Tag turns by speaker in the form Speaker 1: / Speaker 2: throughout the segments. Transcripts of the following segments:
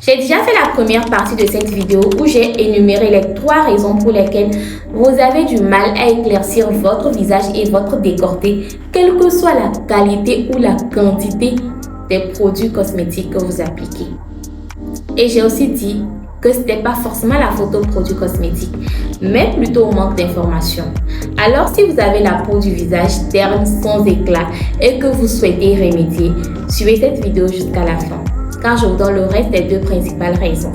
Speaker 1: J'ai déjà fait la première partie de cette vidéo où j'ai énuméré les 3 raisons pour lesquelles vous avez du mal à éclaircir votre visage et votre décolleté, quelle que soit la qualité ou la quantité des produits cosmétiques que vous appliquez. Et j'ai aussi dit que ce n'était pas forcément la faute aux produits cosmétiques, mais plutôt au manque d'informations. Alors si vous avez la peau du visage terne sans éclat et que vous souhaitez y remédier, suivez cette vidéo jusqu'à la fin, car je vous donne le reste des 2 principales raisons.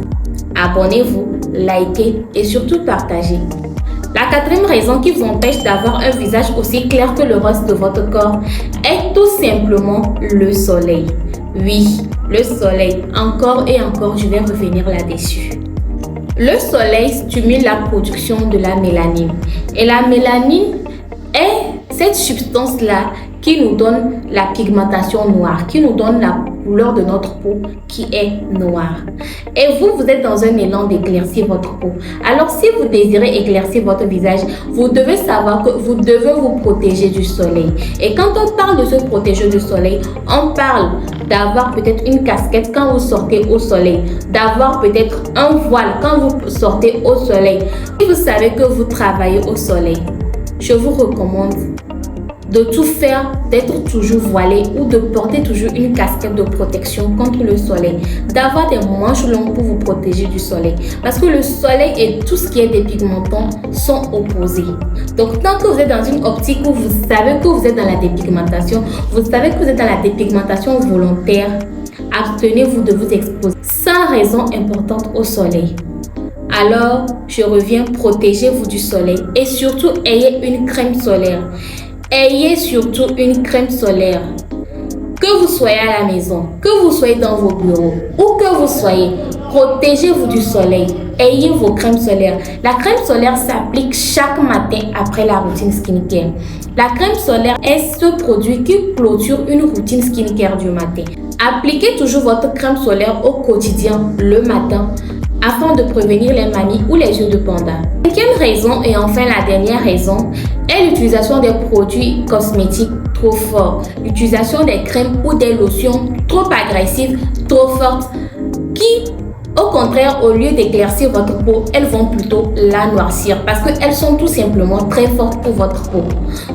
Speaker 1: Abonnez-vous, likez et surtout partagez. La 4e raison qui vous empêche d'avoir un visage aussi clair que le reste de votre corps est tout simplement le soleil. Oui, le soleil, encore et encore, je vais revenir là-dessus. Le soleil stimule la production de la mélanine. Et la mélanine est cette substance-là qui nous donne la pigmentation noire, qui nous donne la couleur de notre peau qui est noire. Et vous êtes dans un élan d'éclaircir votre peau. Alors si vous désirez éclaircir votre visage, vous devez savoir que vous devez vous protéger du soleil. Et quand on parle de se protéger du soleil, on parle d'avoir peut-être une casquette quand vous sortez au soleil, d'avoir peut-être un voile quand vous sortez au soleil. Si vous savez que vous travaillez au soleil, je vous recommande de tout faire, d'être toujours voilé ou de porter toujours une casquette de protection contre le soleil, d'avoir des manches longues pour vous protéger du soleil. Parce que le soleil et tout ce qui est dépigmentant sont opposés. Donc tant que vous êtes dans une optique où vous savez que vous êtes dans la dépigmentation, vous savez que vous êtes dans la dépigmentation volontaire, abstenez-vous de vous exposer sans raison importante au soleil. Alors, je reviens, protégez-vous du soleil et surtout ayez une crème solaire. Ayez surtout une crème solaire. Que vous soyez à la maison, que vous soyez dans vos bureaux, où que vous soyez, protégez-vous du soleil. Ayez vos crèmes solaires. La crème solaire s'applique chaque matin après la routine skincare. La crème solaire est ce produit qui clôture une routine skincare du matin. Appliquez toujours votre crème solaire au quotidien le matin afin de prévenir les manies ou les yeux de panda. 5e raison et enfin la dernière raison est l'utilisation des produits cosmétiques trop forts, l'utilisation des crèmes ou des lotions trop agressives, trop fortes, qui au contraire, au lieu d'éclaircir votre peau, elles vont plutôt la noircir parce qu'elles sont tout simplement très fortes pour votre peau.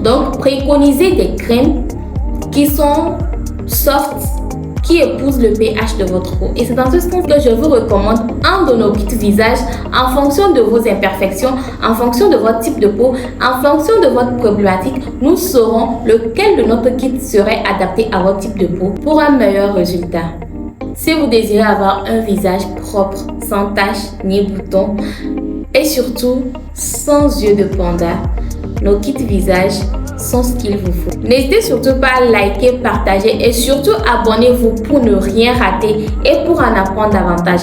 Speaker 1: Donc, préconisez des crèmes qui sont soft, qui épouse le pH de votre peau. Et c'est dans ce sens que je vous recommande un de nos kits visage en fonction de vos imperfections, en fonction de votre type de peau, en fonction de votre problématique. Nous saurons lequel de notre kit serait adapté à votre type de peau pour un meilleur résultat. Si vous désirez avoir un visage propre, sans taches ni boutons et surtout sans yeux de panda, nos kits visage sont ce qu'il vous faut. N'hésitez surtout pas à liker, partager et surtout abonnez-vous pour ne rien rater et pour en apprendre davantage.